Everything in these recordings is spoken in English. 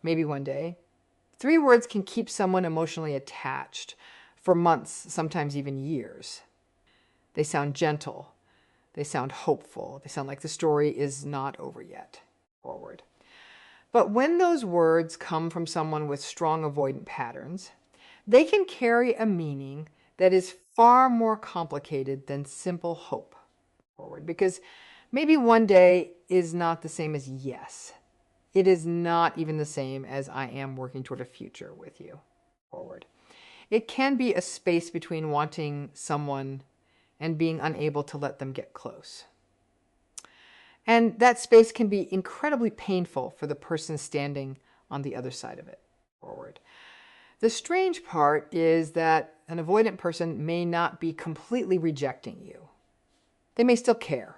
maybe one day. 3 words can keep someone emotionally attached for months, sometimes even years. They sound gentle. They sound hopeful. They sound like the story is not over yet. Forward. But when those words come from someone with strong avoidant patterns, they can carry a meaning that is far more complicated than simple hope. Forward. Because maybe one day is not the same as yes. It is not even the same as I am working toward a future with you. Forward. It can be a space between wanting someone and being unable to let them get close. And that space can be incredibly painful for the person standing on the other side of it. Forward. The strange part is that an avoidant person may not be completely rejecting you. They may still care.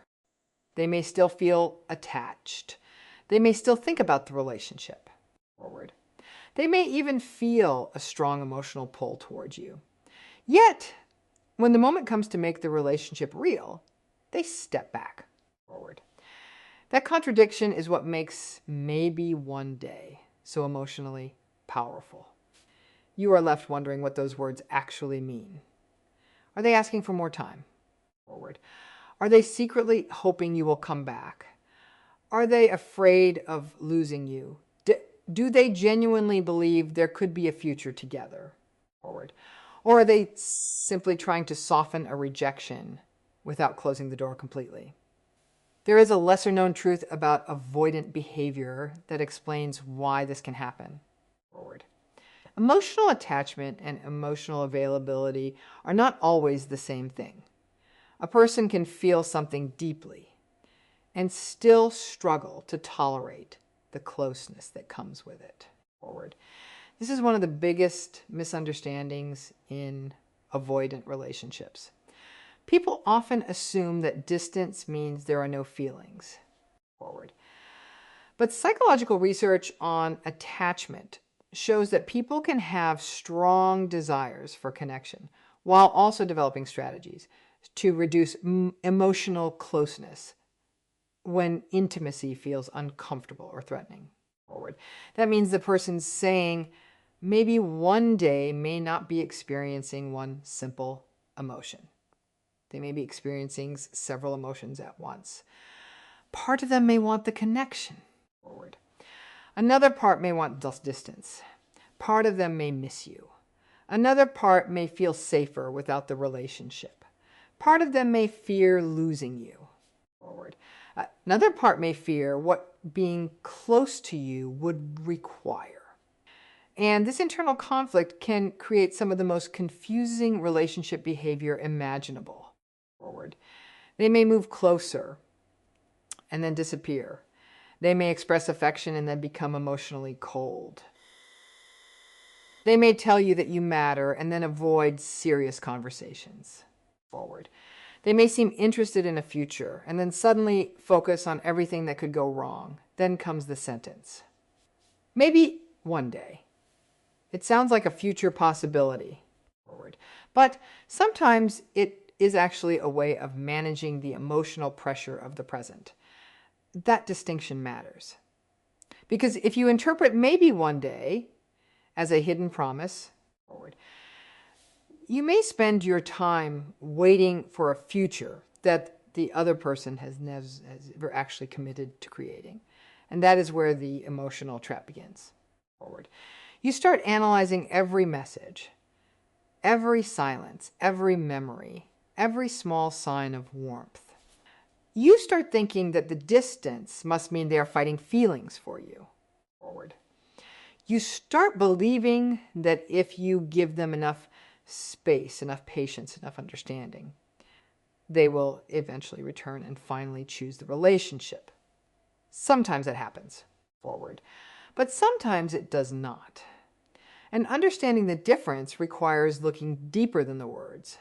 They may still feel attached. They may still think about the relationship. Forward. They may even feel a strong emotional pull towards you. Yet, when the moment comes to make the relationship real, they step back. Forward. That contradiction is what makes maybe one day so emotionally powerful. You are left wondering what those words actually mean. Are they asking for more time? Forward. Are they secretly hoping you will come back? Are they afraid of losing you? Do they genuinely believe there could be a future together? Forward. Or are they simply trying to soften a rejection without closing the door completely? There is a lesser-known truth about avoidant behavior that explains why this can happen. Forward. Emotional attachment and emotional availability are not always the same thing. A person can feel something deeply and still struggle to tolerate the closeness that comes with it. Forward. This is one of the biggest misunderstandings in avoidant relationships. People often assume that distance means there are no feelings. Forward. But psychological research on attachment shows that people can have strong desires for connection while also developing strategies to reduce emotional closeness when intimacy feels uncomfortable or threatening. Forward. That means the person's saying maybe one day may not be experiencing one simple emotion. They may be experiencing several emotions at once. Part of them may want the connection. Forward. Another part may want distance. Part of them may miss you. Another part may feel safer without the relationship. Part of them may fear losing you. Forward. Another part may fear what being close to you would require. And this internal conflict can create some of the most confusing relationship behavior imaginable. Forward. They may move closer and then disappear. They may express affection and then become emotionally cold. They may tell you that you matter and then avoid serious conversations. Forward. They may seem interested in a future and then suddenly focus on everything that could go wrong. Then comes the sentence. Maybe one day. It sounds like a future possibility. Forward. But sometimes it is actually a way of managing the emotional pressure of the present. That distinction matters. Because if you interpret maybe one day as a hidden promise, forward, you may spend your time waiting for a future that the other person has never actually committed to creating. And that is where the emotional trap begins. Forward. You start analyzing every message, every silence, every memory, every small sign of warmth. You start thinking that the distance must mean they are fighting feelings for you. Forward. You start believing that if you give them enough space, enough patience, enough understanding, they will eventually return and finally choose the relationship. Sometimes it happens. Forward. But sometimes it does not. And understanding the difference requires looking deeper than the words.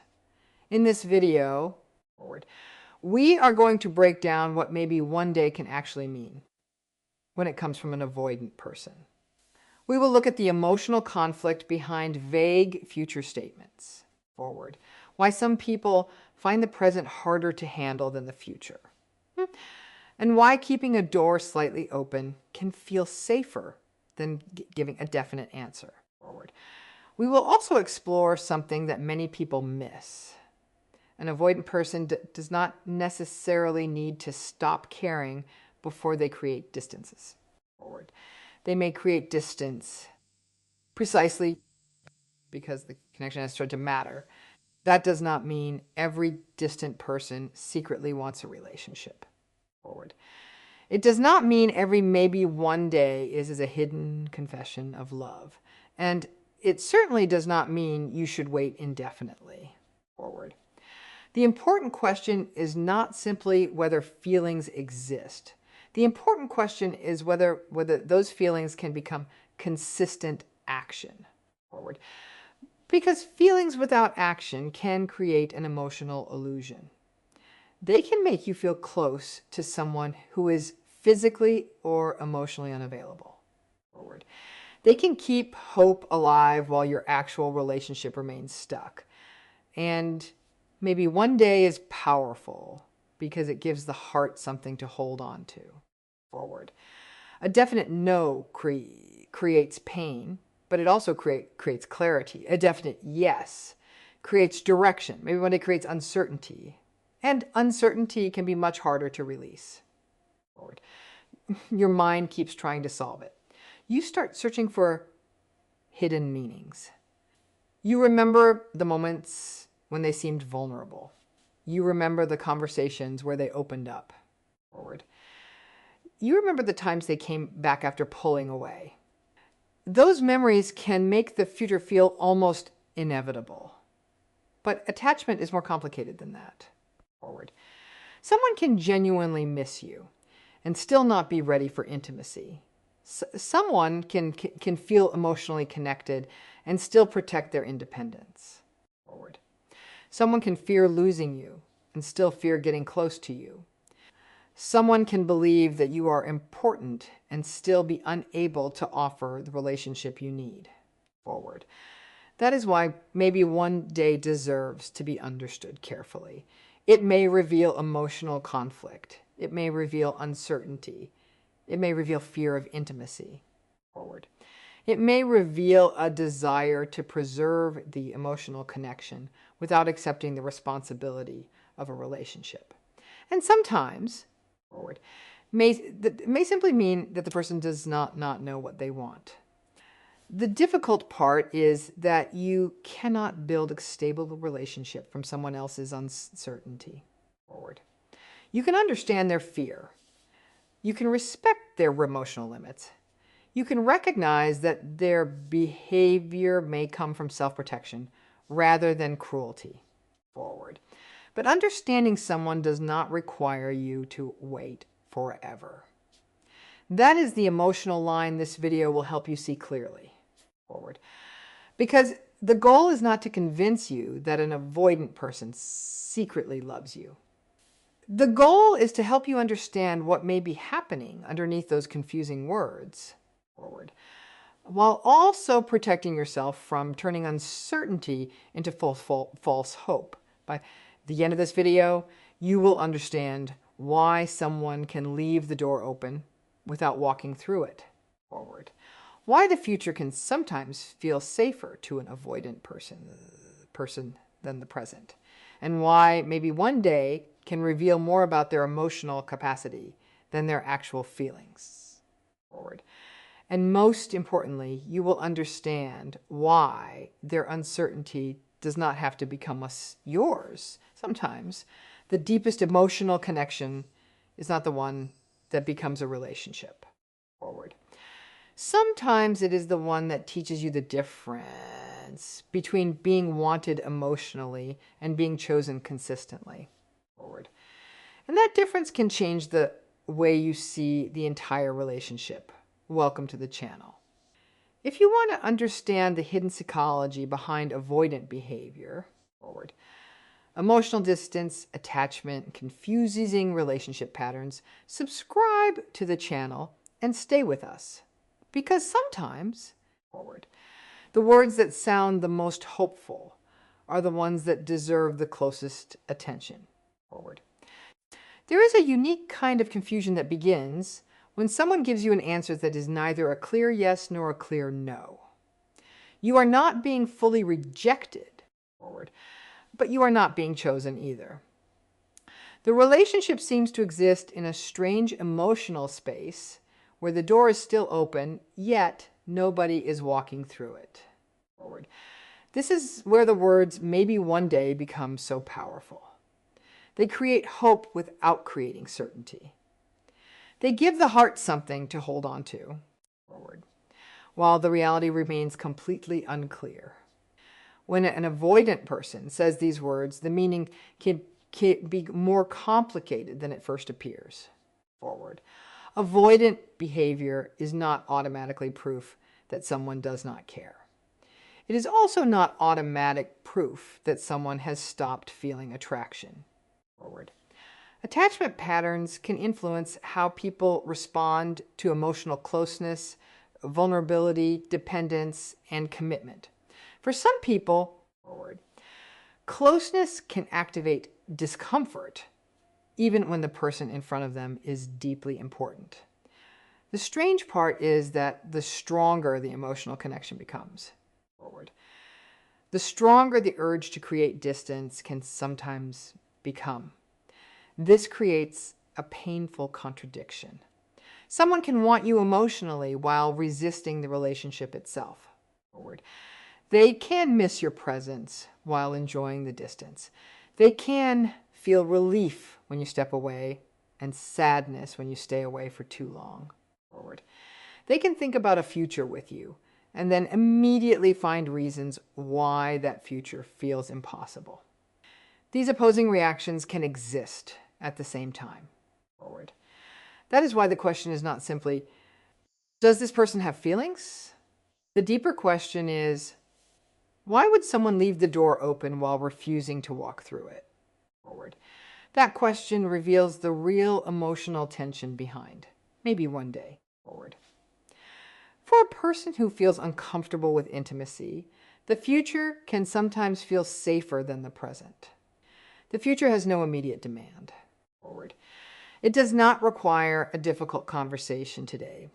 In this video, forward, we are going to break down what maybe one day can actually mean when it comes from an avoidant person. We will look at the emotional conflict behind vague future statements. Forward. Why some people find the present harder to handle than the future. And why keeping a door slightly open can feel safer than giving a definite answer. Forward. We will also explore something that many people miss. An avoidant person does not necessarily need to stop caring before they create distances. Forward. They may create distance precisely because the connection has started to matter. That does not mean every distant person secretly wants a relationship. Forward. It does not mean every maybe one day is a hidden confession of love. And it certainly does not mean you should wait indefinitely. Forward. The important question is not simply whether feelings exist. The important question is whether those feelings can become consistent action. Forward. Because feelings without action can create an emotional illusion. They can make you feel close to someone who is physically or emotionally unavailable. Forward. They can keep hope alive while your actual relationship remains stuck. And maybe one day is powerful because it gives the heart something to hold on to. Forward. A definite no creates pain, but it also creates clarity. A definite yes creates direction. Maybe one day creates uncertainty. And uncertainty can be much harder to release. Forward. Your mind keeps trying to solve it. You start searching for hidden meanings. You remember the moments when they seemed vulnerable. You remember the conversations where they opened up. Forward. You remember the times they came back after pulling away. Those memories can make the future feel almost inevitable. But attachment is more complicated than that. Forward. Someone can genuinely miss you and still not be ready for intimacy. Someone can feel emotionally connected and still protect their independence. Forward. Someone can fear losing you and still fear getting close to you. Someone can believe that you are important and still be unable to offer the relationship you need. Forward. That is why maybe one day deserves to be understood carefully. It may reveal emotional conflict. It may reveal uncertainty. It may reveal fear of intimacy. Forward. It may reveal a desire to preserve the emotional connection without accepting the responsibility of a relationship. And sometimes, forward, may simply mean that the person does not know what they want. The difficult part is that you cannot build a stable relationship from someone else's uncertainty. Forward. You can understand their fear. You can respect their emotional limits. You can recognize that their behavior may come from self-protection rather than cruelty. Forward. But understanding someone does not require you to wait forever. That is the emotional line this video will help you see clearly. Forward. Because the goal is not to convince you that an avoidant person secretly loves you. The goal is to help you understand what may be happening underneath those confusing words. Forward. While also protecting yourself from turning uncertainty into false hope. By the end of this video, you will understand why someone can leave the door open without walking through it. Forward. Why the future can sometimes feel safer to an avoidant person than the present. And why maybe one day can reveal more about their emotional capacity than their actual feelings. Forward. And most importantly, you will understand why their uncertainty does not have to become yours. Sometimes the deepest emotional connection is not the one that becomes a relationship. Forward. Sometimes it is the one that teaches you the difference between being wanted emotionally and being chosen consistently. Forward. And that difference can change the way you see the entire relationship. Welcome to the channel. If you want to understand the hidden psychology behind avoidant behavior, forward, emotional distance, attachment, confusing relationship patterns, subscribe to the channel and stay with us. Because sometimes, forward, the words that sound the most hopeful are the ones that deserve the closest attention. Forward. There is a unique kind of confusion that begins when someone gives you an answer that is neither a clear yes nor a clear no. You are not being fully rejected, but you are not being chosen either. The relationship seems to exist in a strange emotional space where the door is still open, yet nobody is walking through it. This is where the words "maybe one day" become so powerful. They create hope without creating certainty. They give the heart something to hold on to, while the reality remains completely unclear. When an avoidant person says these words, the meaning can be more complicated than it first appears. Avoidant behavior is not automatically proof that someone does not care. It is also not automatic proof that someone has stopped feeling attraction. Attachment patterns can influence how people respond to emotional closeness, vulnerability, dependence, and commitment. For some people, closeness can activate discomfort, even when the person in front of them is deeply important. The strange part is that the stronger the emotional connection becomes, the stronger the urge to create distance can sometimes become. This creates a painful contradiction. Someone can want you emotionally while resisting the relationship itself. They can miss your presence while enjoying the distance. They can feel relief when you step away and sadness when you stay away for too long. They can think about a future with you and then immediately find reasons why that future feels impossible. These opposing reactions can exist at the same time. That is why the question is not simply, does this person have feelings? The deeper question is, why would someone leave the door open while refusing to walk through it? That question reveals the real emotional tension behind. Maybe one day. For a person who feels uncomfortable with intimacy, the future can sometimes feel safer than the present. The future has no immediate demand. It does not require a difficult conversation today.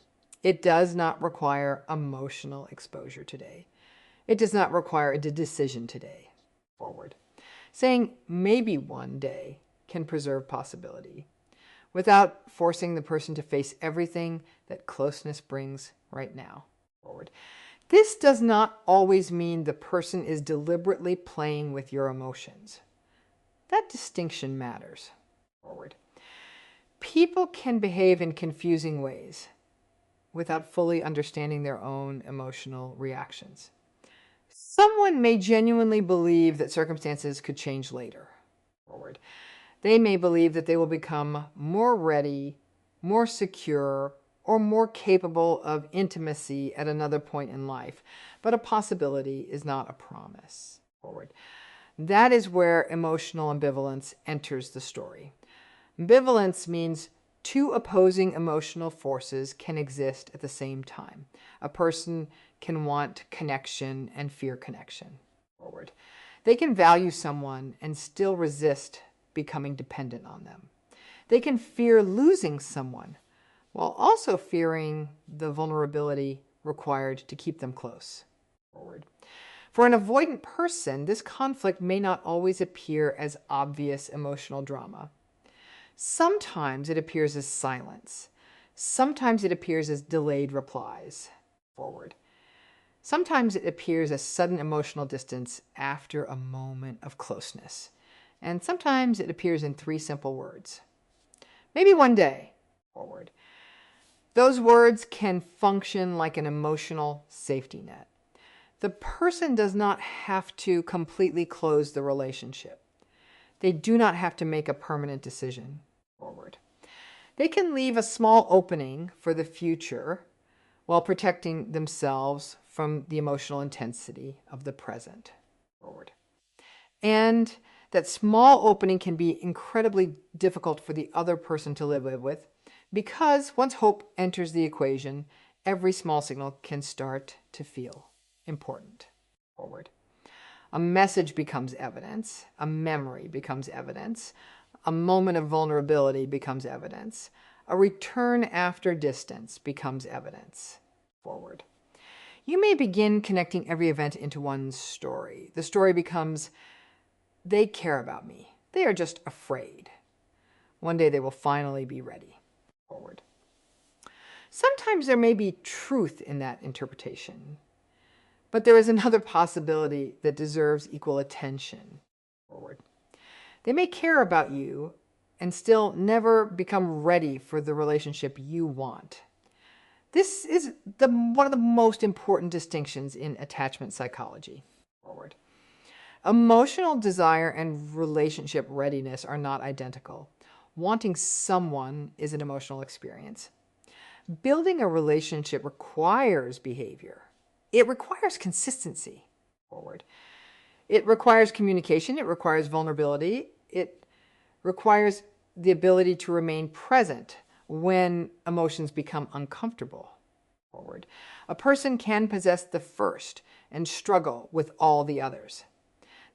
It does not require emotional exposure today. It does not require a decision today. Saying maybe one day can preserve possibility without forcing the person to face everything that closeness brings right now. This does not always mean the person is deliberately playing with your emotions. That distinction matters. People can behave in confusing ways without fully understanding their own emotional reactions. Someone may genuinely believe that circumstances could change later. They may believe that they will become more ready, more secure, or more capable of intimacy at another point in life. But a possibility is not a promise. That is where emotional ambivalence enters the story. Ambivalence means two opposing emotional forces can exist at the same time. A person can want connection and fear connection. They can value someone and still resist becoming dependent on them. They can fear losing someone while also fearing the vulnerability required to keep them close. For an avoidant person, this conflict may not always appear as obvious emotional drama. Sometimes it appears as silence. Sometimes it appears as delayed replies. Sometimes it appears as sudden emotional distance after a moment of closeness. And sometimes it appears in three simple words. Maybe one day. Those words can function like an emotional safety net. The person does not have to completely close the relationship. They do not have to make a permanent decision. They can leave a small opening for the future while protecting themselves from the emotional intensity of the present. And that small opening can be incredibly difficult for the other person to live with, because once hope enters the equation, every small signal can start to feel important. A message becomes evidence, a memory becomes evidence, a moment of vulnerability becomes evidence, A return after distance becomes evidence. Forward. You may begin connecting every event into one story. The story becomes, they care about me. They are just afraid. One day they will finally be ready. Forward. Sometimes there may be truth in that interpretation, but there is another possibility that deserves equal attention. Forward. They may care about you and still never become ready for the relationship you want. This is one of the most important distinctions in attachment psychology. Forward. Emotional desire and relationship readiness are not identical. Wanting someone is an emotional experience. Building a relationship requires behavior. It requires consistency. Forward. It requires communication. It requires vulnerability. It requires the ability to remain present when emotions become uncomfortable. Forward. A person can possess the first and struggle with all the others.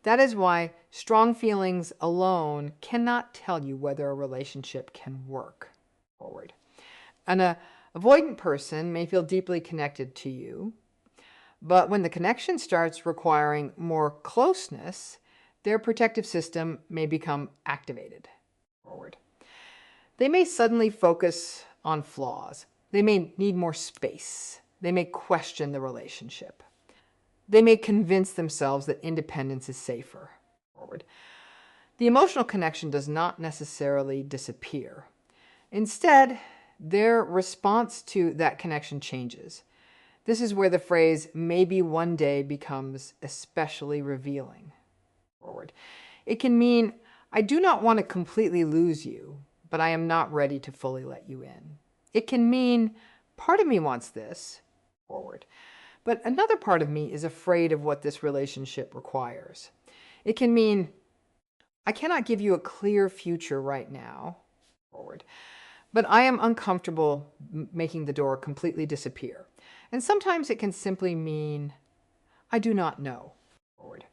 That is why strong feelings alone cannot tell you whether a relationship can work. Forward. An avoidant person may feel deeply connected to you, but when the connection starts requiring more closeness, their protective system may become activated. Forward. They may suddenly focus on flaws. They may need more space. They may question the relationship. They may convince themselves that independence is safer. Forward. The emotional connection does not necessarily disappear. Instead, their response to that connection changes. This is where the phrase, maybe one day, becomes especially revealing. Forward. It can mean, I do not want to completely lose you, but I am not ready to fully let you in. It can mean, part of me wants this. Forward. But another part of me is afraid of what this relationship requires. It can mean, I cannot give you a clear future right now. Forward. But I am uncomfortable making the door completely disappear. And sometimes it can simply mean, I do not know. Forward.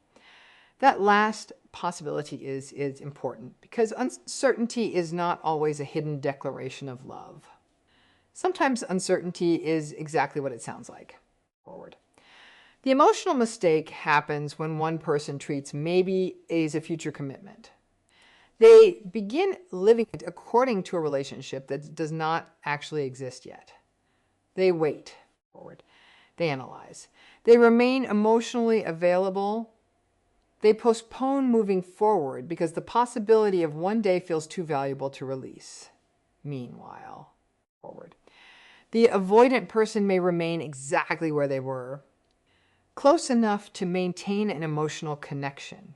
That last possibility is important because uncertainty is not always a hidden declaration of love. Sometimes uncertainty is exactly what it sounds like. Forward. The emotional mistake happens when one person treats maybe as a future commitment. They begin living according to a relationship that does not actually exist yet. They wait. Forward. They analyze. They remain emotionally available. They postpone moving forward because the possibility of one day feels too valuable to release. Meanwhile, forward. The avoidant person may remain exactly where they were, close enough to maintain an emotional connection,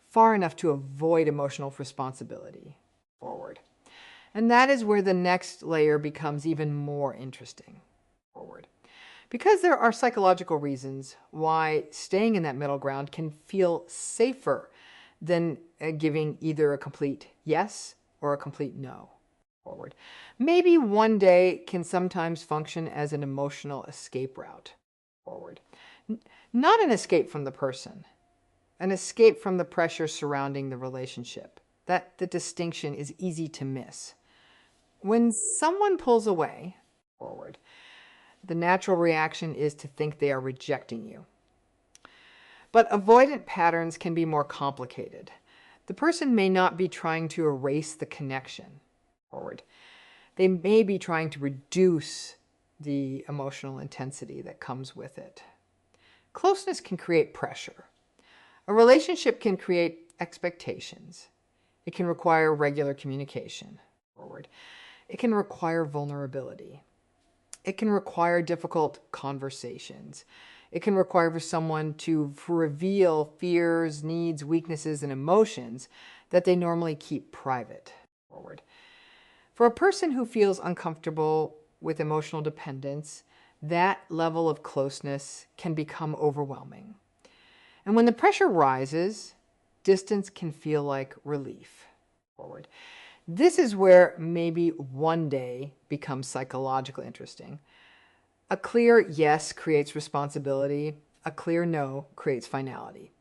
far enough to avoid emotional responsibility. Forward. And that is where the next layer becomes even more interesting. Forward. Because there are psychological reasons why staying in that middle ground can feel safer than giving either a complete yes or a complete no. Forward. Maybe one day can sometimes function as an emotional escape route. Forward. Not an escape from the person, an escape from the pressure surrounding the relationship. The distinction is easy to miss. When someone pulls away, forward, the natural reaction is to think they are rejecting you. But avoidant patterns can be more complicated. The person may not be trying to erase the connection. Forward. They may be trying to reduce the emotional intensity that comes with it. Closeness can create pressure. A relationship can create expectations. It can require regular communication. Forward. It can require vulnerability. It can require difficult conversations. It can require for someone to reveal fears, needs, weaknesses, and emotions that they normally keep private. Forward. For a person who feels uncomfortable with emotional dependence, that level of closeness can become overwhelming. And when the pressure rises, distance can feel like relief. Forward. This is where maybe one day becomes psychologically interesting. A clear yes creates responsibility. A clear no creates finality.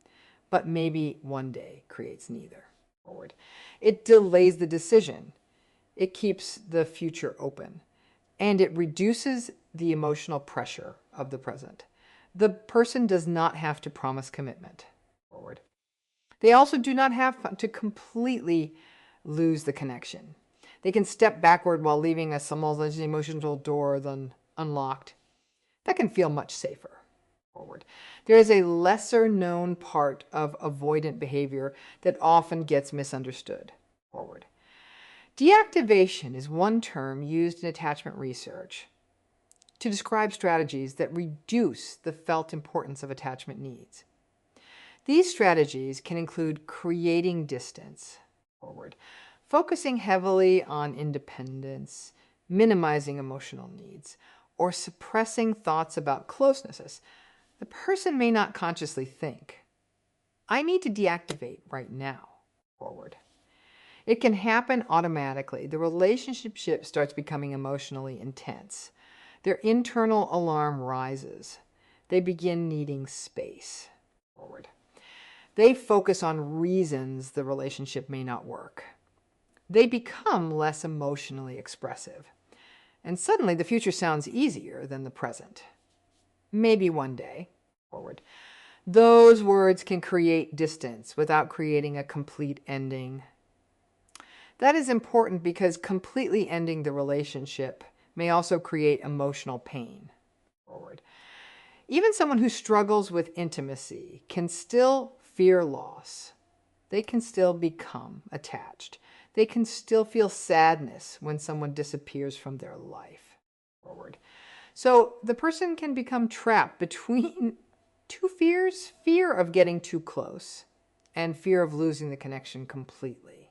But maybe one day creates neither. Forward. It delays the decision. it keeps the future open, and it reduces the emotional pressure of the present. The person does not have to promise commitment. Forward. They also do not have to completely lose the connection. They can step backward while leaving a small emotional door unlocked. That can feel much safer. Forward. There is a lesser known part of avoidant behavior that often gets misunderstood. Forward. Deactivation is one term used in attachment research to describe strategies that reduce the felt importance of attachment needs. These strategies can include creating distance, forward, focusing heavily on independence, minimizing emotional needs, or suppressing thoughts about closeness. The person may not consciously think, I need to deactivate right now, forward. It can happen automatically. The relationship starts becoming emotionally intense. Their internal alarm rises. They begin needing space, forward. They focus on reasons the relationship may not work. They become less emotionally expressive. And suddenly the future sounds easier than the present. Maybe one day, forward. Those words can create distance without creating a complete ending. That is important because completely ending the relationship may also create emotional pain. Forward. Even someone who struggles with intimacy can still fear loss. They can still become attached. They can still feel sadness when someone disappears from their life. Forward. So the person can become trapped between two fears, fear of getting too close and fear of losing the connection completely.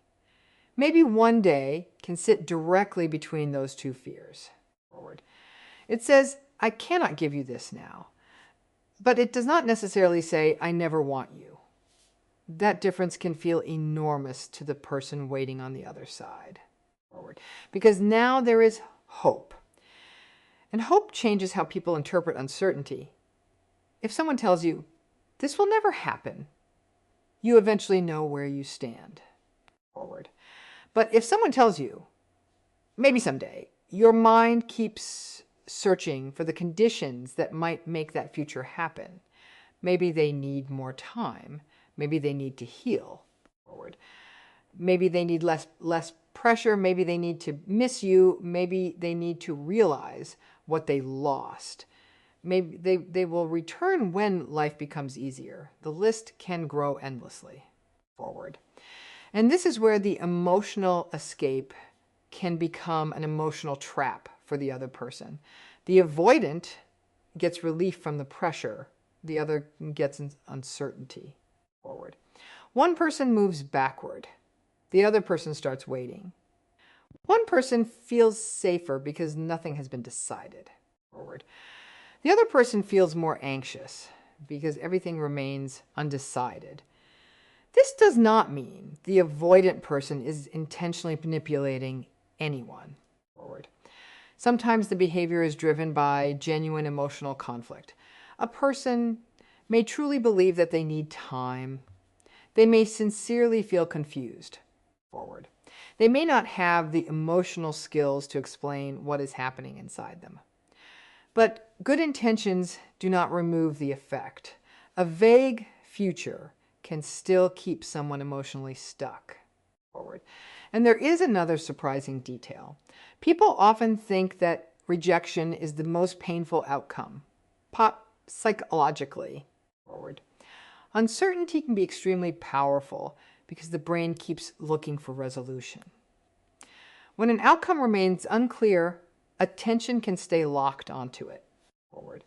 Maybe one day can sit directly between those two fears. Forward. It says, I cannot give you this now, but it does not necessarily say, I never want you. That difference can feel enormous to the person waiting on the other side. Forward. Because now there is hope. And hope changes how people interpret uncertainty. If someone tells you, this will never happen, you eventually know where you stand. Forward. But if someone tells you, maybe someday, your mind keeps searching for the conditions that might make that future happen. Maybe they need more time. Maybe they need to heal. Forward. Maybe they need less pressure. Maybe they need to miss you. Maybe they need to realize what they lost. Maybe they will return when life becomes easier. The list can grow endlessly. Forward. And this is where the emotional escape can become an emotional trap for the other person. The avoidant gets relief from the pressure. The other gets uncertainty. Forward. One person moves backward. The other person starts waiting. One person feels safer because nothing has been decided. Forward. The other person feels more anxious because everything remains undecided. This does not mean the avoidant person is intentionally manipulating anyone. Forward. Sometimes the behavior is driven by genuine emotional conflict. A person may truly believe that they need time. They may sincerely feel confused. Forward. They may not have the emotional skills to explain what is happening inside them. But good intentions do not remove the effect. A vague future can still keep someone emotionally stuck. Forward. And there is another surprising detail. People often think that rejection is the most painful outcome, psychologically. Forward. Uncertainty can be extremely powerful because the brain keeps looking for resolution. When an outcome remains unclear, attention can stay locked onto it. Forward.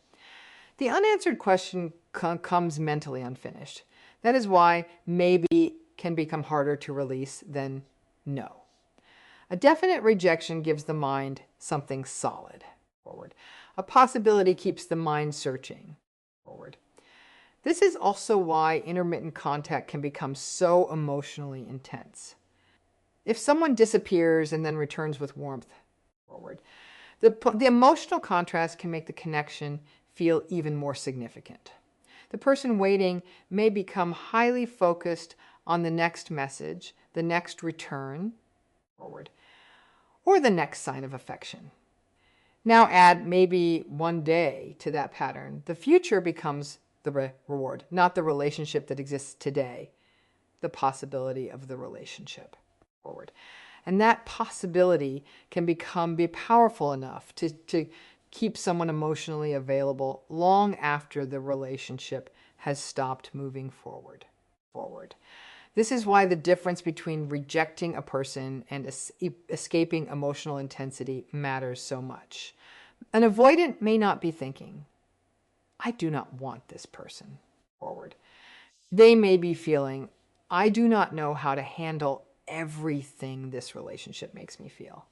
The unanswered question comes mentally unfinished. That is why maybe can become harder to release than no. A definite rejection gives the mind something solid. Forward. A possibility keeps the mind searching. Forward. This is also why intermittent contact can become so emotionally intense. If someone disappears and then returns with warmth, forward, the emotional contrast can make the connection feel even more significant. The person waiting may become highly focused on the next message, the next return, forward, or the next sign of affection. Now add maybe one day to that pattern. The future becomes the reward, not the relationship that exists today, the possibility of the relationship forward. And that possibility can be powerful enough to keep someone emotionally available long after the relationship has stopped moving forward. This is why the difference between rejecting a person and escaping emotional intensity matters so much. An avoidant may not be thinking, I do not want this person forward. They may be feeling, I do not know how to handle everything this relationship makes me feel.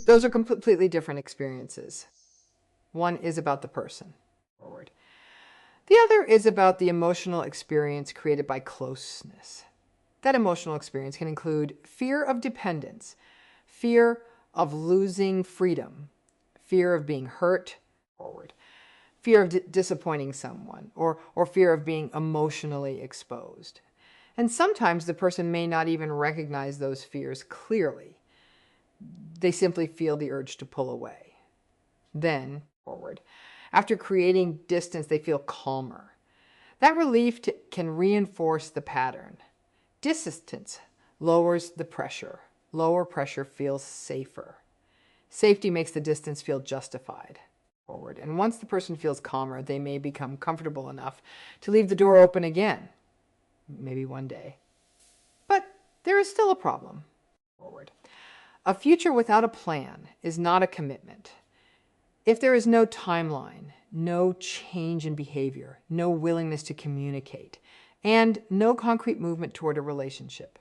Those are completely different experiences. One is about the person forward. The other is about the emotional experience created by closeness. That emotional experience can include fear of dependence, fear of losing freedom, fear of being hurt forward, fear of disappointing someone, or fear of being emotionally exposed. And sometimes the person may not even recognize those fears clearly. They simply feel the urge to pull away. Then, forward, after creating distance, they feel calmer. That relief can reinforce the pattern. Distance lowers the pressure. Lower pressure feels safer. Safety makes the distance feel justified forward. And once the person feels calmer, they may become comfortable enough to leave the door open again, maybe one day. But there is still a problem forward. A future without a plan is not a commitment. If there is no timeline, no change in behavior, no willingness to communicate, and no concrete movement toward a relationship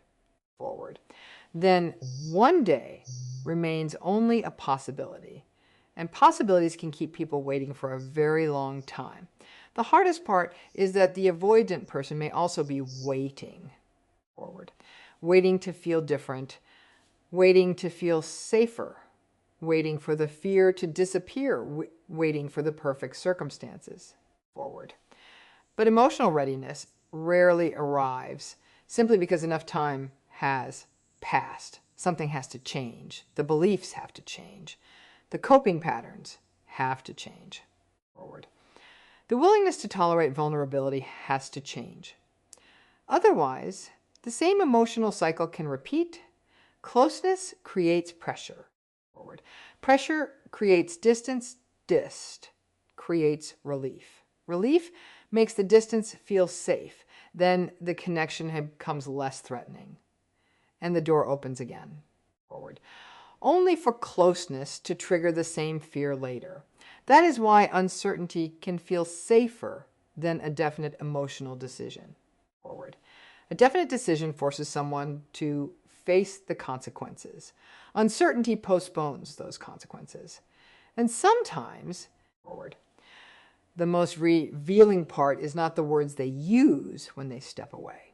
forward, then one day remains only a possibility. And possibilities can keep people waiting for a very long time. The hardest part is that the avoidant person may also be waiting forward, waiting to feel different, waiting to feel safer, waiting for the fear to disappear, waiting for the perfect circumstances forward. But emotional readiness rarely arrives simply because enough time has passed. Something has to change. The beliefs have to change. The coping patterns have to change forward. The willingness to tolerate vulnerability has to change. Otherwise, the same emotional cycle can repeat. Closeness creates pressure forward. Pressure creates distance. Dist creates relief. Relief makes the distance feel safe. Then the connection becomes less threatening. And the door opens again forward. Only for closeness to trigger the same fear later. That is why uncertainty can feel safer than a definite emotional decision forward. A definite decision forces someone to face the consequences. Uncertainty postpones those consequences. And sometimes forward. The most revealing part is not the words they use when they step away.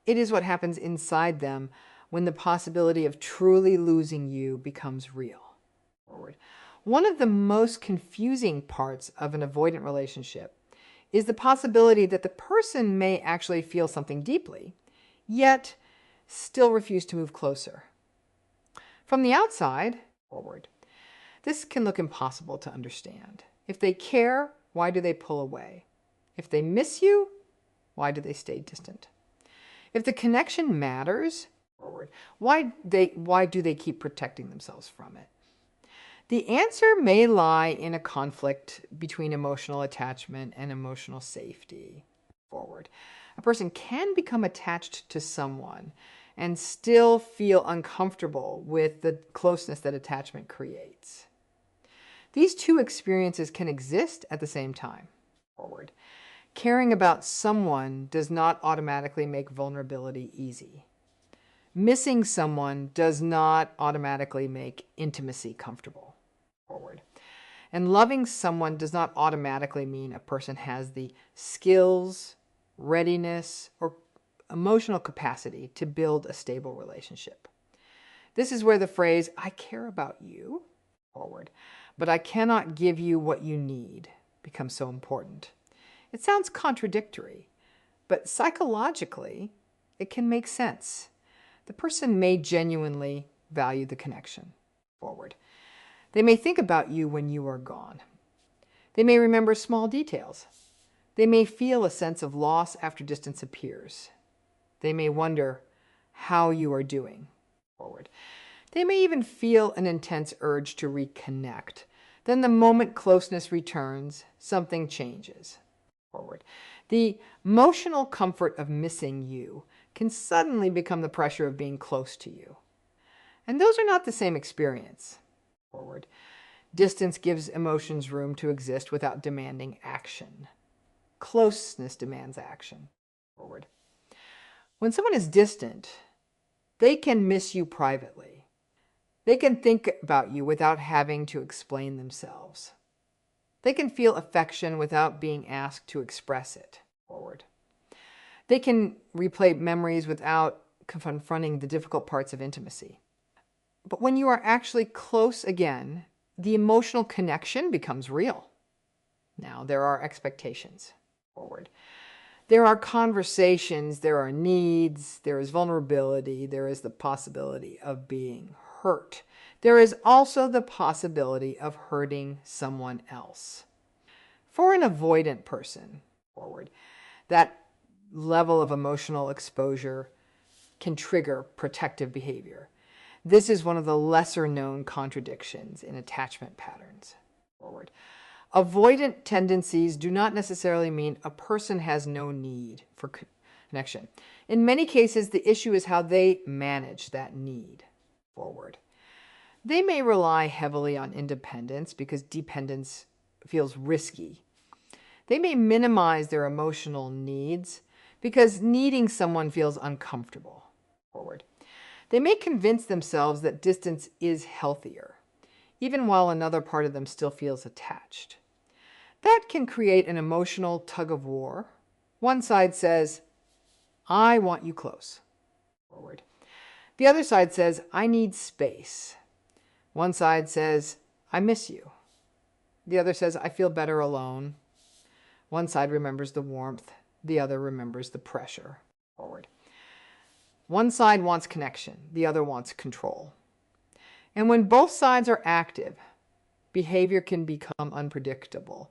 It is what happens inside them when the possibility of truly losing you becomes real forward. One of the most confusing parts of an avoidant relationship is the possibility that the person may actually feel something deeply, yet still refuse to move closer. From the outside, forward, this can look impossible to understand. If they care, why do they pull away? If they miss you, why do they stay distant? If the connection matters, forward, why do they keep protecting themselves from it? The answer may lie in a conflict between emotional attachment and emotional safety forward. A person can become attached to someone and still feel uncomfortable with the closeness that attachment creates. These two experiences can exist at the same time forward. Caring about someone does not automatically make vulnerability easy. Missing someone does not automatically make intimacy comfortable forward. And loving someone does not automatically mean a person has the skills, readiness, or emotional capacity to build a stable relationship. This is where the phrase, I care about you, forward, but I cannot give you what you need, becomes so important. It sounds contradictory, but psychologically, it can make sense. The person may genuinely value the connection. Forward. They may think about you when you are gone. They may remember small details. They may feel a sense of loss after distance appears. They may wonder how you are doing. Forward. They may even feel an intense urge to reconnect. Then the moment closeness returns, something changes. Forward. The emotional comfort of missing you can suddenly become the pressure of being close to you. And those are not the same experience. Forward. Distance gives emotions room to exist without demanding action. Closeness demands action. Forward. When someone is distant, they can miss you privately. They can think about you without having to explain themselves. They can feel affection without being asked to express it. Forward. They can replay memories without confronting the difficult parts of intimacy. But when you are actually close again, the emotional connection becomes real. Now, there are expectations. Forward. There are conversations, there are needs, there is vulnerability, there is the possibility of being hurt. There is also the possibility of hurting someone else. For an avoidant person, forward, that level of emotional exposure can trigger protective behavior. This is one of the lesser known contradictions in attachment patterns. Forward. Avoidant tendencies do not necessarily mean a person has no need for connection. In many cases, the issue is how they manage that need. Forward. They may rely heavily on independence because dependence feels risky. They may minimize their emotional needs because needing someone feels uncomfortable. Forward. They may convince themselves that distance is healthier, even while another part of them still feels attached. That can create an emotional tug of war. One side says, I want you close. Forward. The other side says, I need space. One side says, I miss you. The other says, I feel better alone. One side remembers the warmth. The other remembers the pressure. Forward. One side wants connection. The other wants control. And when both sides are active, behavior can become unpredictable.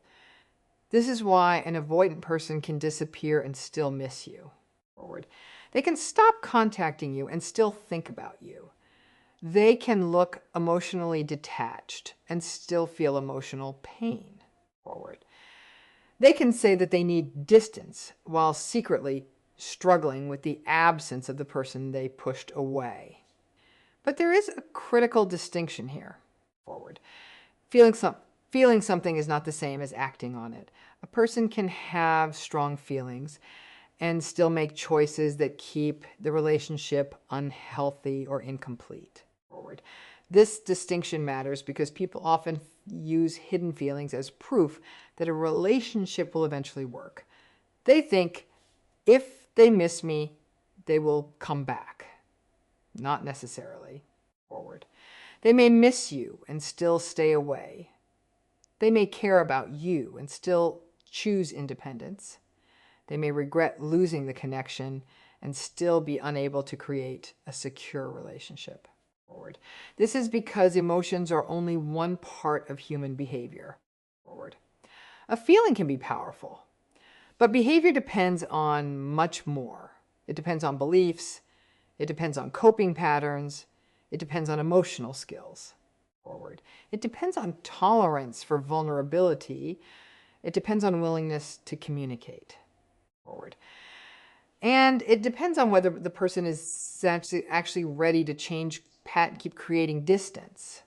This is why an avoidant person can disappear and still miss you. Forward. They can stop contacting you and still think about you. They can look emotionally detached and still feel emotional pain. Forward. They can say that they need distance while secretly struggling with the absence of the person they pushed away. But there is a critical distinction here. Forward. Feeling something is not the same as acting on it. A person can have strong feelings and still make choices that keep the relationship unhealthy or incomplete. Forward. This distinction matters because people often use hidden feelings as proof that a relationship will eventually work. They think, if they miss me, they will come back. Not necessarily. Forward. They may miss you and still stay away. They may care about you and still choose independence. They may regret losing the connection and still be unable to create a secure relationship. Forward. This is because emotions are only one part of human behavior. Forward. A feeling can be powerful, but behavior depends on much more. It depends on beliefs. It depends on coping patterns. It depends on emotional skills. Forward. It depends on tolerance for vulnerability. It depends on willingness to communicate. Forward. And it depends on whether the person is actually ready to change, keep creating distance.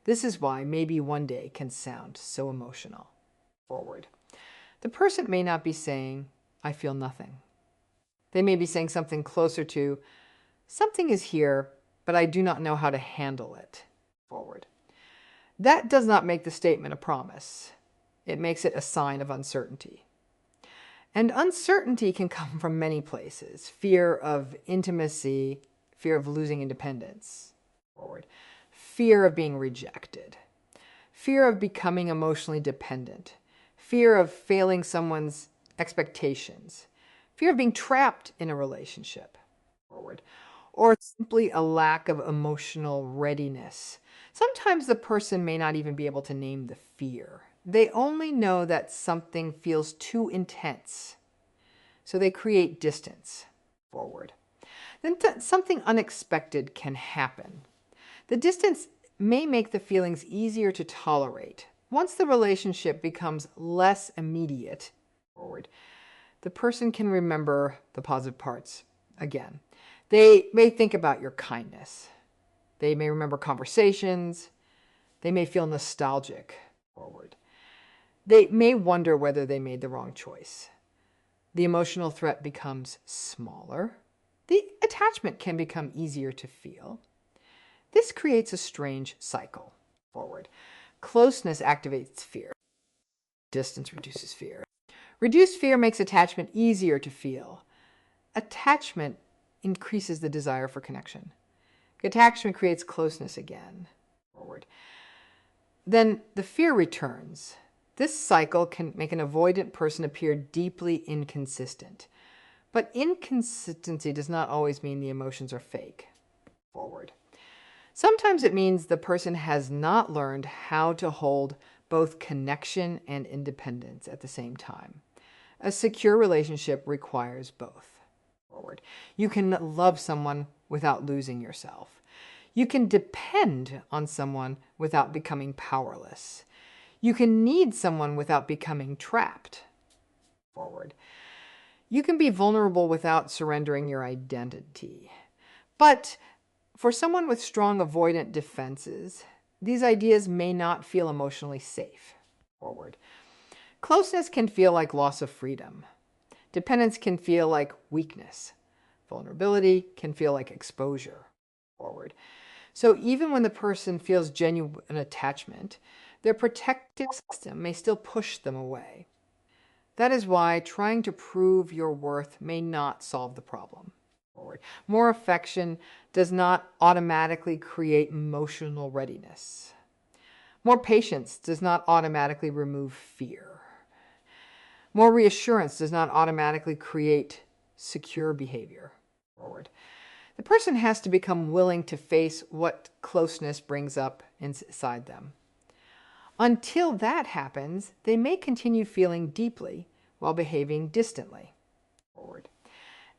This is why maybe one day can sound so emotional. Forward. The person may not be saying, I feel nothing. They may be saying something closer to, something is here, but I do not know how to handle it. Forward. That does not make the statement a promise. It makes it a sign of uncertainty. And uncertainty can come from many places. Fear of intimacy, fear of losing independence. Forward. Fear of being rejected. Fear of becoming emotionally dependent. Fear of failing someone's expectations. Fear of being trapped in a relationship. Forward. or simply a lack of emotional readiness. Sometimes the person may not even be able to name the fear. They only know that something feels too intense, so they create distance forward. Then something unexpected can happen. The distance may make the feelings easier to tolerate. Once the relationship becomes less immediate forward, the person can remember the positive parts again. They may think about your kindness. They may remember conversations. They may feel nostalgic forward. They may wonder whether they made the wrong choice. The emotional threat becomes smaller. The attachment can become easier to feel. This creates a strange cycle forward. Closeness activates fear. Distance reduces fear. Reduced fear makes attachment easier to feel. Attachment increases the desire for connection. Attachment creates closeness again forward. Then the fear returns. This cycle can make an avoidant person appear deeply inconsistent. But inconsistency does not always mean the emotions are fake forward. Sometimes it means the person has not learned how to hold both connection and independence at the same time. A secure relationship requires both forward. You can love someone without losing yourself. You can depend on someone without becoming powerless. You can need someone without becoming trapped forward. You can be vulnerable without surrendering your identity. But for someone with strong avoidant defenses, these ideas may not feel emotionally safe forward. Closeness can feel like loss of freedom. Dependence can feel like weakness. Vulnerability can feel like exposure forward. So even when the person feels genuine attachment, their protective system may still push them away. That is why trying to prove your worth may not solve the problem. More affection does not automatically create emotional readiness. More patience does not automatically remove fear. More reassurance does not automatically create secure behavior forward. The person has to become willing to face what closeness brings up inside them. Until that happens, they may continue feeling deeply while behaving distantly forward.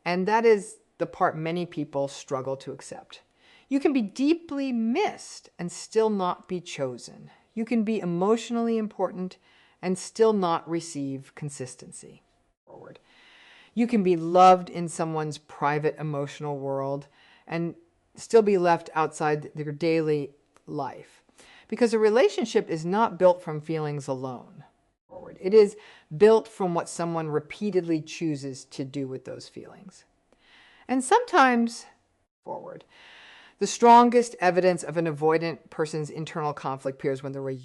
And that is the part many people struggle to accept. You can be deeply missed and still not be chosen. You can be emotionally important and still not receive consistency forward. You can be loved in someone's private emotional world and still be left outside their daily life. Because a relationship is not built from feelings alone forward. It is built from what someone repeatedly chooses to do with those feelings. And sometimes forward. The strongest evidence of an avoidant person's internal conflict appears when the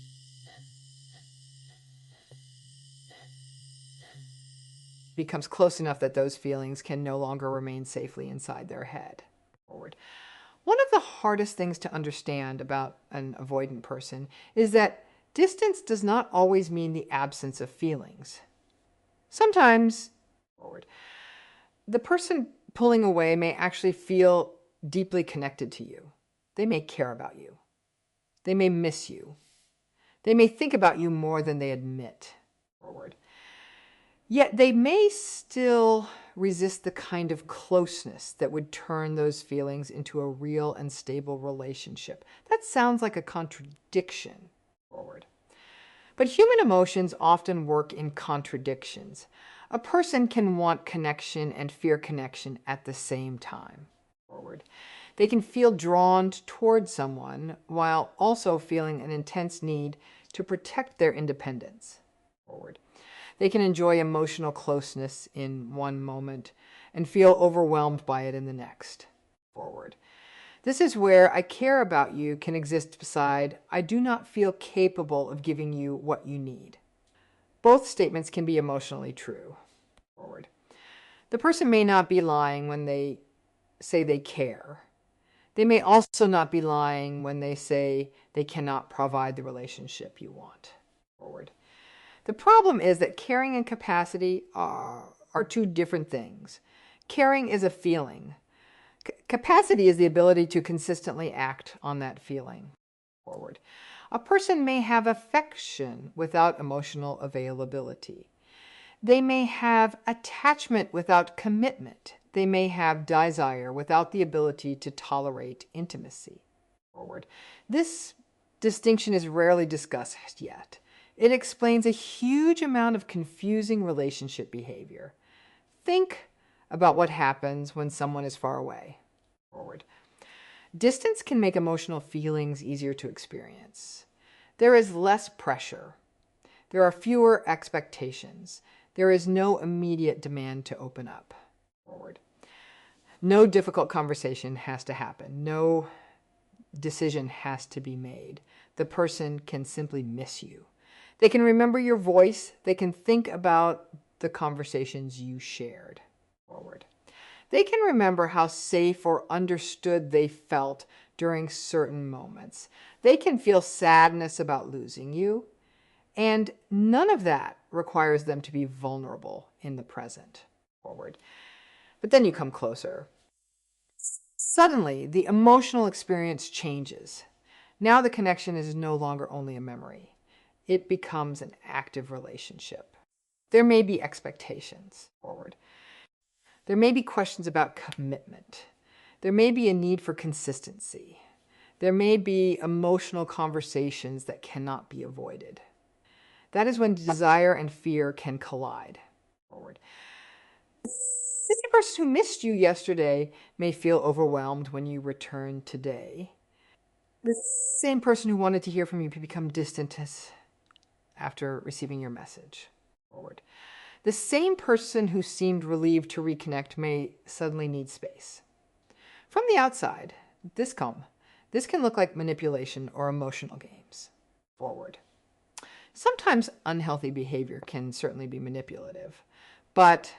becomes close enough that those feelings can no longer remain safely inside their head forward. One of the hardest things to understand about an avoidant person is that distance does not always mean the absence of feelings. Sometimes forward, the person pulling away may actually feel deeply connected to you. They may care about you. They may miss you. They may think about you more than they admit forward. Yet they may still resist the kind of closeness that would turn those feelings into a real and stable relationship. That sounds like a contradiction forward. But human emotions often work in contradictions. A person can want connection and fear connection at the same time forward. They can feel drawn toward someone while also feeling an intense need to protect their independence forward. They can enjoy emotional closeness in one moment and feel overwhelmed by it in the next forward. This is where I care about you can exist beside I do not feel capable of giving you what you need. Both statements can be emotionally true forward. The person may not be lying when they say they care. They may also not be lying when they say they cannot provide the relationship you want forward. The problem is that caring and capacity are two different things. Caring is a feeling. Capacity is the ability to consistently act on that feeling. Forward. A person may have affection without emotional availability. They may have attachment without commitment. They may have desire without the ability to tolerate intimacy. Forward. This distinction is rarely discussed yet. It explains a huge amount of confusing relationship behavior. Think about what happens when someone is far away. Forward. Distance can make emotional feelings easier to experience. There is less pressure. There are fewer expectations. There is no immediate demand to open up. Forward. No difficult conversation has to happen. No decision has to be made. The person can simply miss you. They can remember your voice. They can think about the conversations you shared. Forward. They can remember how safe or understood they felt during certain moments. They can feel sadness about losing you. And none of that requires them to be vulnerable in the present. Forward. But then you come closer. Suddenly, the emotional experience changes. Now the connection is no longer only a memory. It becomes an active relationship. There may be expectations. Forward. There may be questions about commitment. There may be a need for consistency. There may be emotional conversations that cannot be avoided. That is when desire and fear can collide. Forward. The same person who missed you yesterday may feel overwhelmed when you return today. The same person who wanted to hear from you can become distant after receiving your message. Forward. The same person who seemed relieved to reconnect may suddenly need space. From the outside, this can look like manipulation or emotional games. Forward. Sometimes unhealthy behavior can certainly be manipulative, but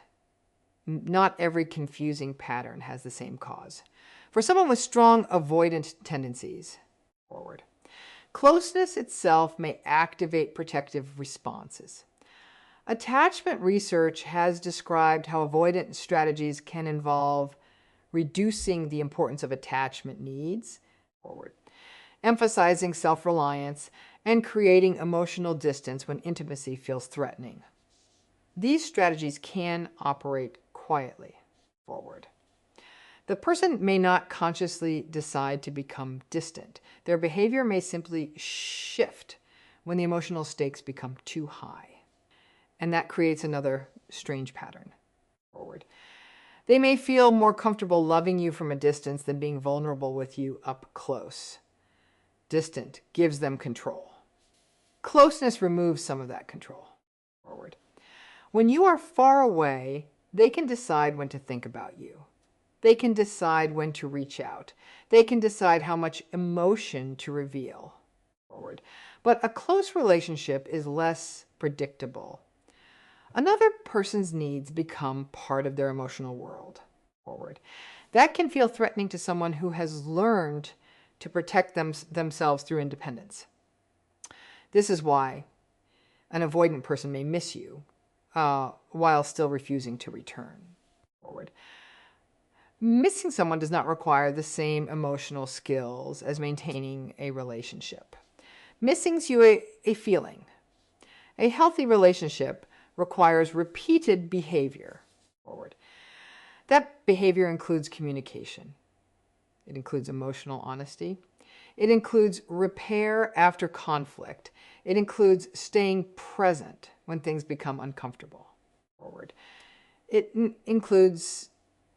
not every confusing pattern has the same cause. For someone with strong avoidant tendencies, forward. Closeness itself may activate protective responses. Attachment research has described how avoidant strategies can involve reducing the importance of attachment needs, forward, emphasizing self-reliance, and creating emotional distance when intimacy feels threatening. These strategies can operate quietly, forward. The person may not consciously decide to become distant. Their behavior may simply shift when the emotional stakes become too high. And that creates another strange pattern. Forward. They may feel more comfortable loving you from a distance than being vulnerable with you up close. Distant gives them control. Closeness removes some of that control. Forward. When you are far away, they can decide when to think about you. They can decide when to reach out. They can decide how much emotion to reveal. Forward. But a close relationship is less predictable. Another person's needs become part of their emotional world. Forward. That can feel threatening to someone who has learned to protect themselves through independence. This is why an avoidant person may miss you while still refusing to return. Forward. Missing someone does not require the same emotional skills as maintaining a relationship. Missing's you a feeling. A healthy relationship requires repeated behavior. Forward. That behavior includes communication. It includes emotional honesty. It includes repair after conflict. It includes staying present when things become uncomfortable. Forward. It includes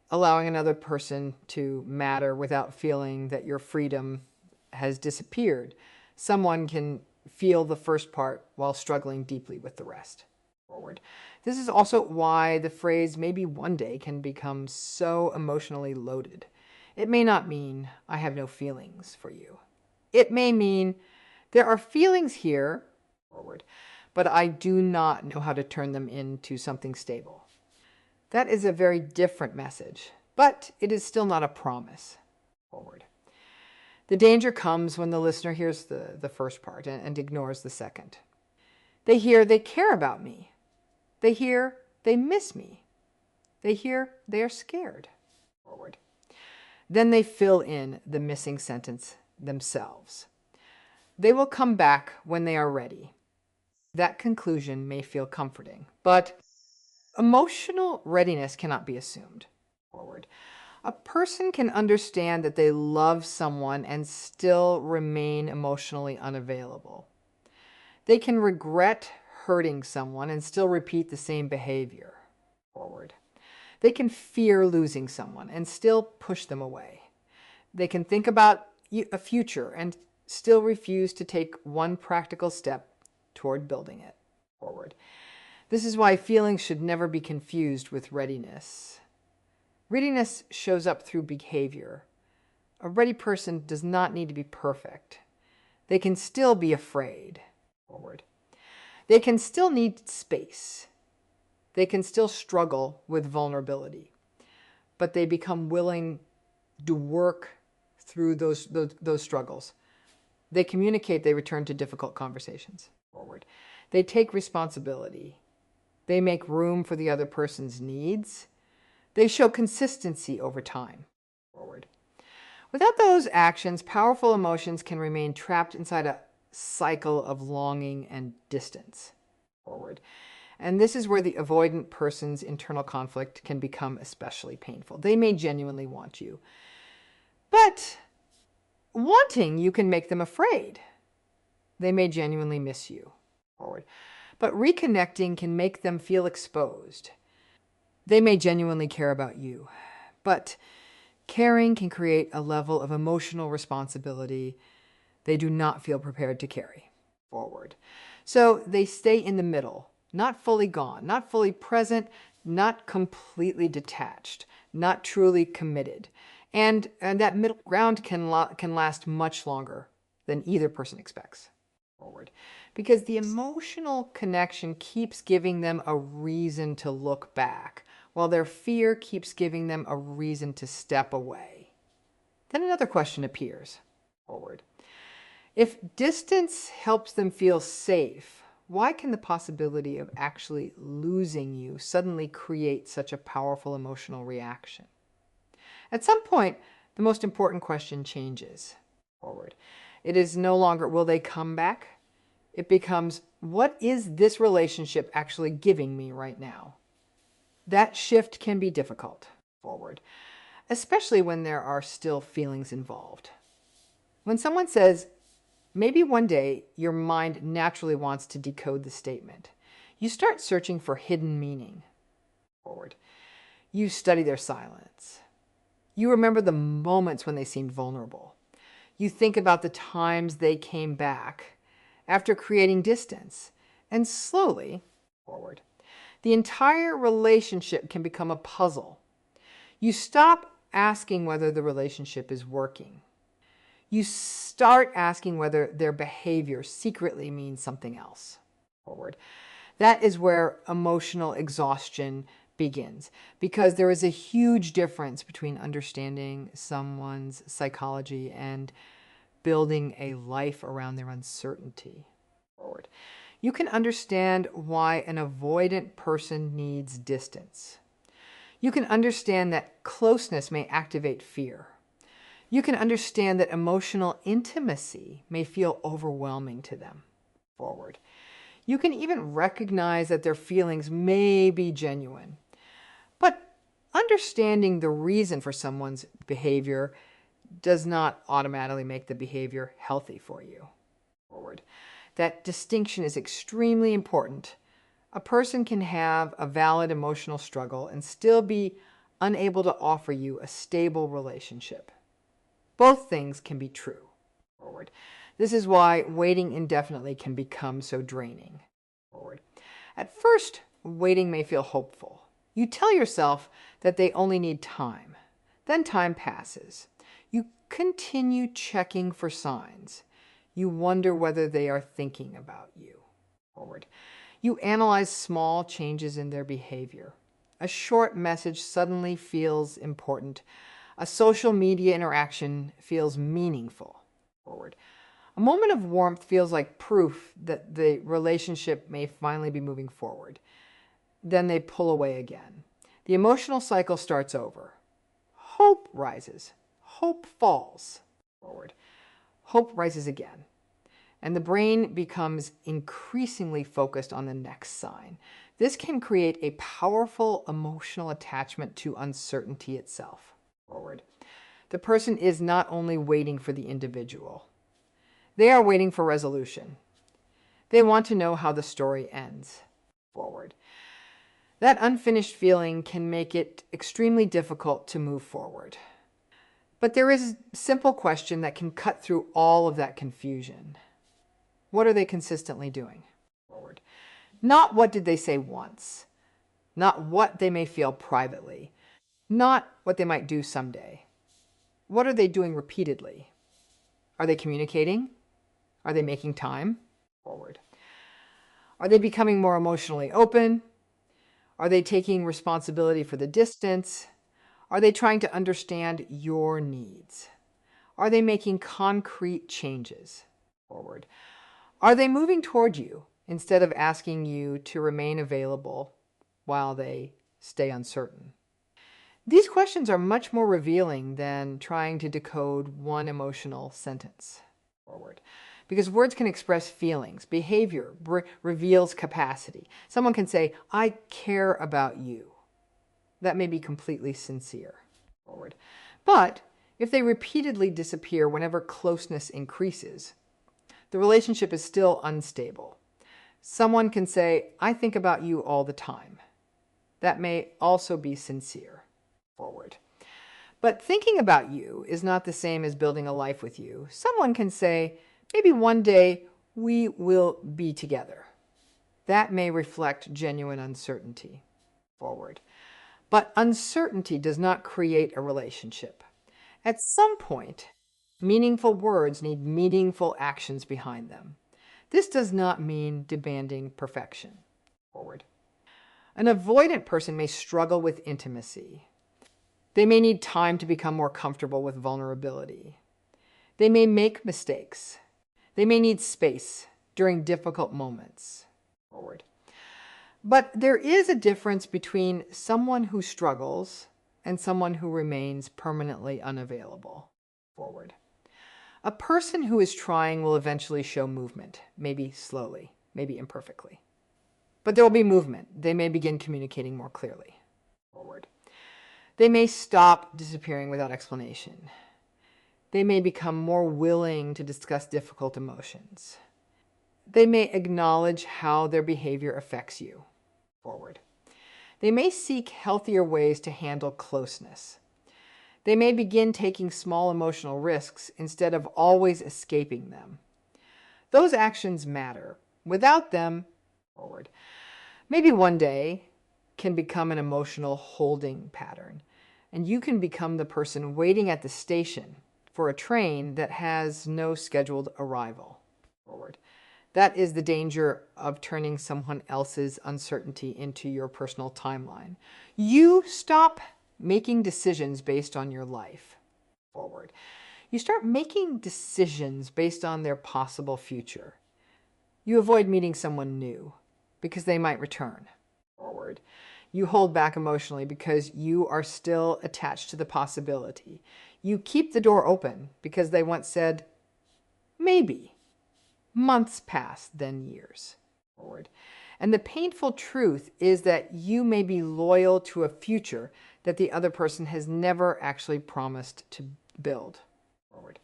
allowing another person to matter without feeling that your freedom has disappeared. Someone can feel the first part while struggling deeply with the rest. Forward. This is also why the phrase maybe one day can become so emotionally loaded. It may not mean I have no feelings for you. It may mean there are feelings here, forward, but I do not know how to turn them into something stable. That is a very different message, but it is still not a promise. Forward. The danger comes when the listener hears the first part and ignores the second. They hear they care about me. They hear they miss me. They hear they are scared. Forward. Then they fill in the missing sentence themselves. They will come back when they are ready. That conclusion may feel comforting, but emotional readiness cannot be assumed. Forward. A person can understand that they love someone and still remain emotionally unavailable. They can regret hurting someone and still repeat the same behavior. Forward. They can fear losing someone and still push them away. They can think about a future and still refuse to take one practical step toward building it. Forward. This is why feelings should never be confused with readiness. Readiness shows up through behavior. A ready person does not need to be perfect. They can still be afraid. Forward. They can still need space. They can still struggle with vulnerability, but they become willing to work through those struggles. They communicate, they return to difficult conversations. Forward. They take responsibility. They make room for the other person's needs. They show consistency over time. Forward. Without those actions, powerful emotions can remain trapped inside a cycle of longing and distance. Forward. And this is where the avoidant person's internal conflict can become especially painful. They may genuinely want you, but wanting you can make them afraid. They may genuinely miss you. Forward. But reconnecting can make them feel exposed. They may genuinely care about you, but caring can create a level of emotional responsibility they do not feel prepared to carry. Forward. So they stay in the middle, not fully gone, not fully present, not completely detached, not truly committed. And that middle ground can last much longer than either person expects. Forward. Because the emotional connection keeps giving them a reason to look back, while their fear keeps giving them a reason to step away. Then another question appears. Forward. If distance helps them feel safe, why can the possibility of actually losing you suddenly create such a powerful emotional reaction? At some point, the most important question changes. Forward. It is no longer, will they come back? It becomes, what is this relationship actually giving me right now? That shift can be difficult. Forward. Especially when there are still feelings involved. When someone says, maybe one day your mind naturally wants to decode the statement, you start searching for hidden meaning. Forward. You study their silence. You remember the moments when they seemed vulnerable. You think about the times they came back after creating distance. And slowly, forward, the entire relationship can become a puzzle. You stop asking whether the relationship is working. You start asking whether their behavior secretly means something else. Forward. That is where emotional exhaustion begins, because there is a huge difference between understanding someone's psychology and building a life around their uncertainty. Forward. You can understand why an avoidant person needs distance. You can understand that closeness may activate fear. You can understand that emotional intimacy may feel overwhelming to them. Forward. You can even recognize that their feelings may be genuine. But understanding the reason for someone's behavior does not automatically make the behavior healthy for you. Forward. That distinction is extremely important. A person can have a valid emotional struggle and still be unable to offer you a stable relationship. Both things can be true. Forward. This is why waiting indefinitely can become so draining. Forward. At first, waiting may feel hopeful. You tell yourself that they only need time. Then time passes. You continue checking for signs. You wonder whether they are thinking about you. Forward. You analyze small changes in their behavior. A short message suddenly feels important. A social media interaction feels meaningful. Forward. A moment of warmth feels like proof that the relationship may finally be moving forward. Then they pull away again. The emotional cycle starts over. Hope rises. hope falls. Forward. Hope rises again. And the brain becomes increasingly focused on the next sign. This can create a powerful emotional attachment to uncertainty itself. Forward. The person is not only waiting for the individual, they are waiting for resolution. They want to know how the story ends. Forward. That unfinished feeling can make it extremely difficult to move forward. But there is a simple question that can cut through all of that confusion. What are they consistently doing? Forward. Not what did they say once, not what they may feel privately, not what they might do someday. What are they doing repeatedly? Are they communicating? Are they making time? Forward. Are they becoming more emotionally open? Are they taking responsibility for the distance? Are they trying to understand your needs? Are they making concrete changes? Forward. Are they moving toward you instead of asking you to remain available while they stay uncertain? These questions are much more revealing than trying to decode one emotional sentence. Forward. Because words can express feelings. Behavior reveals capacity. Someone can say, I care about you. That may be completely sincere. Forward. But if they repeatedly disappear whenever closeness increases, the relationship is still unstable. Someone can say, I think about you all the time. That may also be sincere. Forward. But thinking about you is not the same as building a life with you. Someone can say, maybe one day we will be together. That may reflect genuine uncertainty. Forward. But uncertainty does not create a relationship. At some point, meaningful words need meaningful actions behind them. This does not mean demanding perfection. Forward. An avoidant person may struggle with intimacy. They may need time to become more comfortable with vulnerability. They may make mistakes. They may need space during difficult moments. Forward. But there is a difference between someone who struggles and someone who remains permanently unavailable. Forward. A person who is trying will eventually show movement, maybe slowly, maybe imperfectly. But there will be movement. They may begin communicating more clearly. Forward. They may stop disappearing without explanation. They may become more willing to discuss difficult emotions. They may acknowledge how their behavior affects you. Forward. They may seek healthier ways to handle closeness. They may begin taking small emotional risks instead of always escaping them. Those actions matter. Without them, forward. Maybe one day can become an emotional holding pattern, and you can become the person waiting at the station for a train that has no scheduled arrival. Forward. That is the danger of turning someone else's uncertainty into your personal timeline. You stop making decisions based on your life. Forward. You start making decisions based on their possible future. You avoid meeting someone new because they might return. Forward. You hold back emotionally because you are still attached to the possibility. You keep the door open because they once said, maybe. Months pass, then years. Forward. And the painful truth is that you may be loyal to a future that the other person has never actually promised to build. Forward.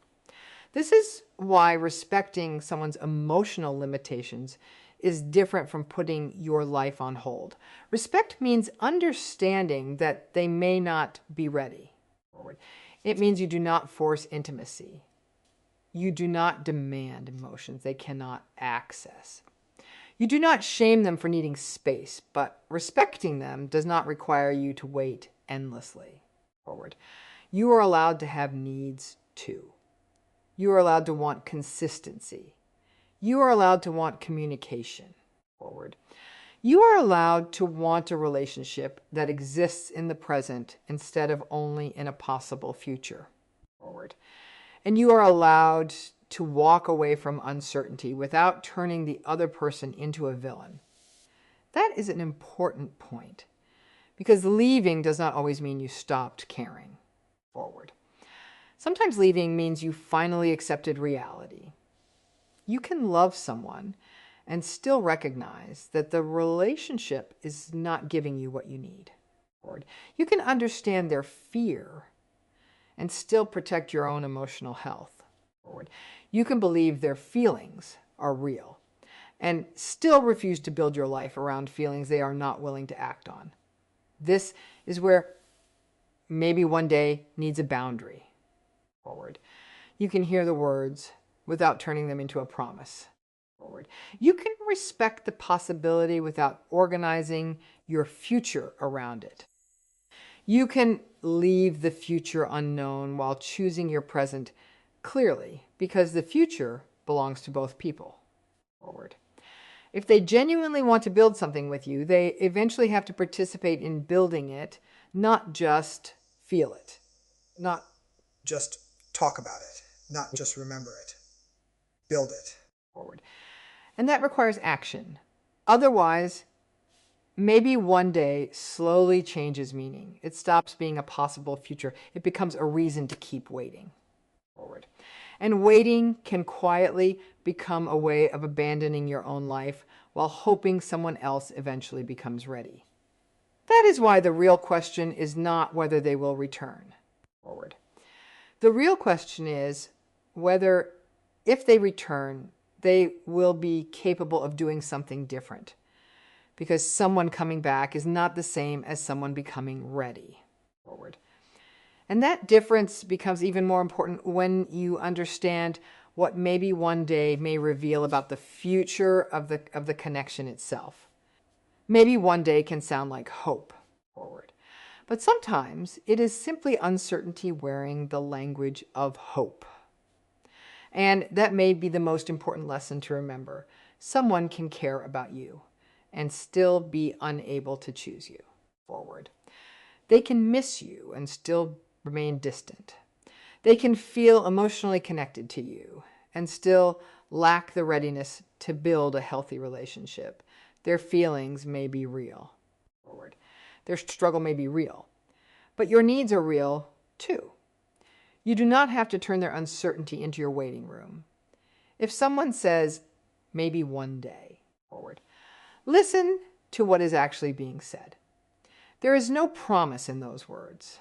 This is why respecting someone's emotional limitations is different from putting your life on hold. Respect means understanding that they may not be ready. Forward. It means you do not force intimacy. You do not demand emotions they cannot access. You do not shame them for needing space, but respecting them does not require you to wait endlessly. Forward. You are allowed to have needs too. You are allowed to want consistency. You are allowed to want communication. Forward. You are allowed to want a relationship that exists in the present instead of only in a possible future. Forward. And you are allowed to walk away from uncertainty without turning the other person into a villain. That is an important point, because leaving does not always mean you stopped caring. Forward. Sometimes leaving means you finally accepted reality. You can love someone and still recognize that the relationship is not giving you what you need. You can understand their fear and still protect your own emotional health. You can believe their feelings are real and still refuse to build your life around feelings they are not willing to act on. This is where maybe one day needs a boundary. You can hear the words without turning them into a promise. You can respect the possibility without organizing your future around it. You can leave the future unknown while choosing your present clearly, because the future belongs to both people. If they genuinely want to build something with you, they eventually have to participate in building it, not just feel it, not just talk about it, not just remember it. Build it. And that requires action. Otherwise, maybe one day slowly changes meaning. It stops being a possible future. It becomes a reason to keep waiting. And waiting can quietly become a way of abandoning your own life while hoping someone else eventually becomes ready. That is why the real question is not whether they will return. The real question is whether, if they return, they will be capable of doing something different. Because someone coming back is not the same as someone becoming ready. And that difference becomes even more important when you understand what maybe one day may reveal about the future of the connection itself. Maybe one day can sound like hope. But sometimes it is simply uncertainty wearing the language of hope. And that may be the most important lesson to remember. Someone can care about you and still be unable to choose you. They can miss you and still remain distant. They can feel emotionally connected to you and still lack the readiness to build a healthy relationship. Their feelings may be real. Their struggle may be real. But your needs are real too. You do not have to turn their uncertainty into your waiting room. If someone says, maybe one day, listen to what is actually being said. There is no promise in those words.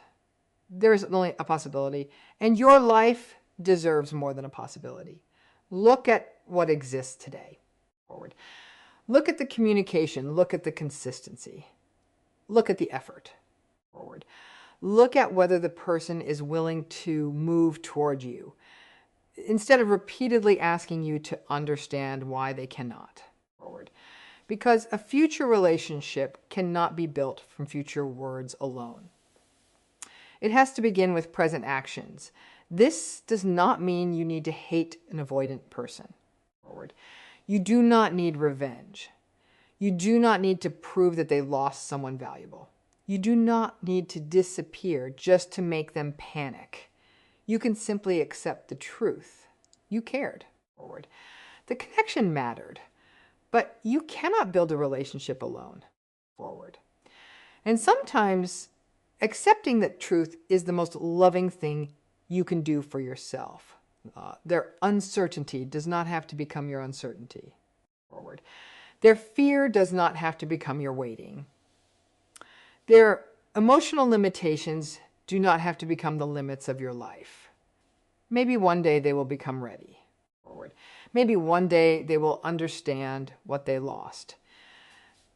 There is only a possibility, and your life deserves more than a possibility. Look at what exists today. Look at the communication. Look at the consistency. Look at the effort. Look at whether the person is willing to move toward you, instead of repeatedly asking you to understand why they cannot. Because a future relationship cannot be built from future words alone. It has to begin with present actions. This does not mean you need to hate an avoidant person. You do not need revenge. You do not need to prove that they lost someone valuable. You do not need to disappear just to make them panic. You can simply accept the truth. You cared. The connection mattered, but you cannot build a relationship alone. And sometimes accepting that truth is the most loving thing you can do for yourself. Their uncertainty does not have to become your uncertainty. Their fear does not have to become your waiting. Their emotional limitations do not have to become the limits of your life. Maybe one day they will become ready. Maybe one day they will understand what they lost.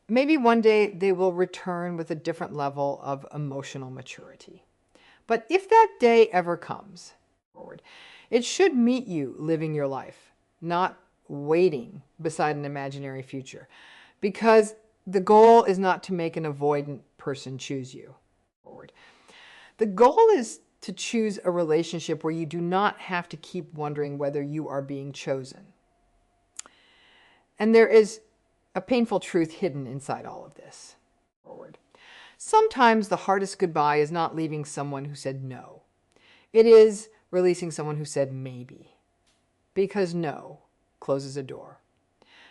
Maybe one day they will return with a different level of emotional maturity. But if that day ever comes, it should meet you living your life, not waiting beside an imaginary future. Because the goal is not to make an avoidant person choose you. The goal is to choose a relationship where you do not have to keep wondering whether you are being chosen. And there is a painful truth hidden inside all of this. Sometimes the hardest goodbye is not leaving someone who said no. It is releasing someone who said maybe. Because no closes a door.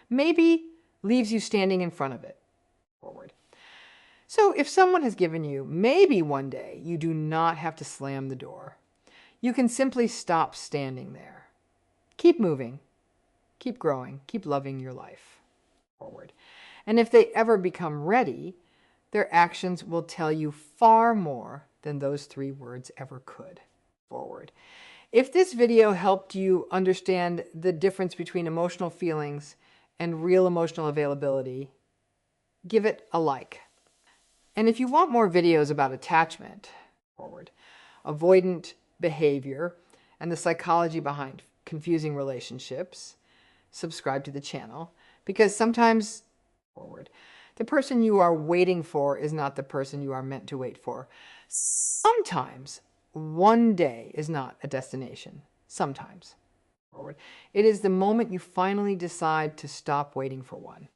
Maybe leaves you standing in front of it. So if someone has given you maybe one day, you do not have to slam the door. you can simply stop standing there. Keep moving, keep growing, keep loving your life forward. And if they ever become ready, their actions will tell you far more than those 3 words ever could forward. If this video helped you understand the difference between emotional feelings and real emotional availability, give it a like. And if you want more videos about attachment forward, avoidant behavior, and the psychology behind confusing relationships, subscribe to the channel, because sometimes forward, the person you are waiting for is not the person you are meant to wait for. Sometimes one day is not a destination. Sometimes forward. It is the moment you finally decide to stop waiting for one.